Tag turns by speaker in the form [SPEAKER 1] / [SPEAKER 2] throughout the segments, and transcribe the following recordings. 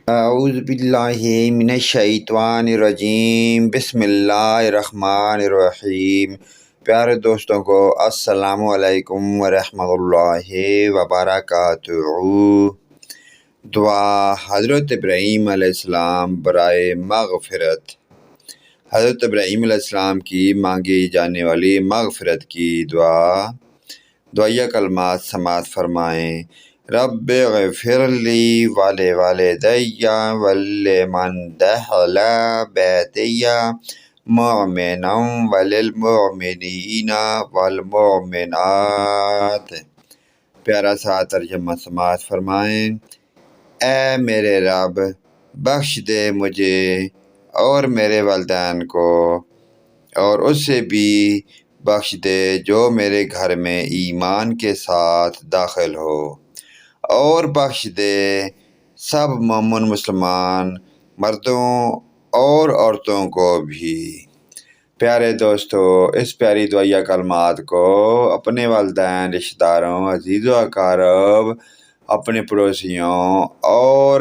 [SPEAKER 1] اعوذ باللہ من الشیطان الرجیم، بسم اللہ الرحمن الرحیم۔ پیارے دوستوں کو السلام علیکم ورحمۃ اللہ وبرکاتہ۔ دعا حضرت ابراہیم علیہ السلام برائے مغفرت۔ حضرت ابراہیم علیہ السلام کی مانگی جانے والی مغفرت کی دعائیہ کلمات سماعت فرمائیں۔ رب اغفر لی ولوالدی ولمن دخل بیتی مؤمنا وللمؤمنین والمؤمنات۔ پیارا سا ترجمہ سماعت فرمائیں۔ اے میرے رب، بخش دے مجھے اور میرے والدین کو، اور اس سے بھی بخش دے جو میرے گھر میں ایمان کے ساتھ داخل ہو، اور بخش دے سب مومن مسلمان مردوں اور عورتوں کو بھی۔ پیارے دوستو، اس پیاری دعائیہ کلمات کو اپنے والدین، رشتہ داروں، عزیز و اقارب، اپنے پڑوسیوں اور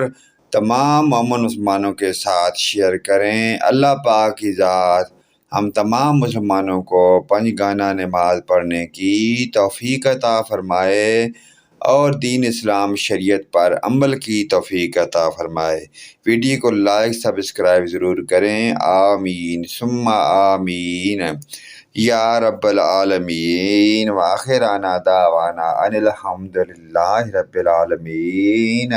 [SPEAKER 1] تمام مومن مسلمانوں کے ساتھ شیئر کریں۔ اللہ پاک کی ذات ہم تمام مسلمانوں کو 5 گانہ نماز پڑھنے کی توفیق عطا فرمائے اور دین اسلام شریعت پر عمل کی توفیق عطا فرمائے۔ ویڈیو کو لائک سبسکرائب ضرور کریں، آمین ثم آمین یا رب العالمین۔ وآخرنا دعوانا ان الحمد للہ رب العالمین۔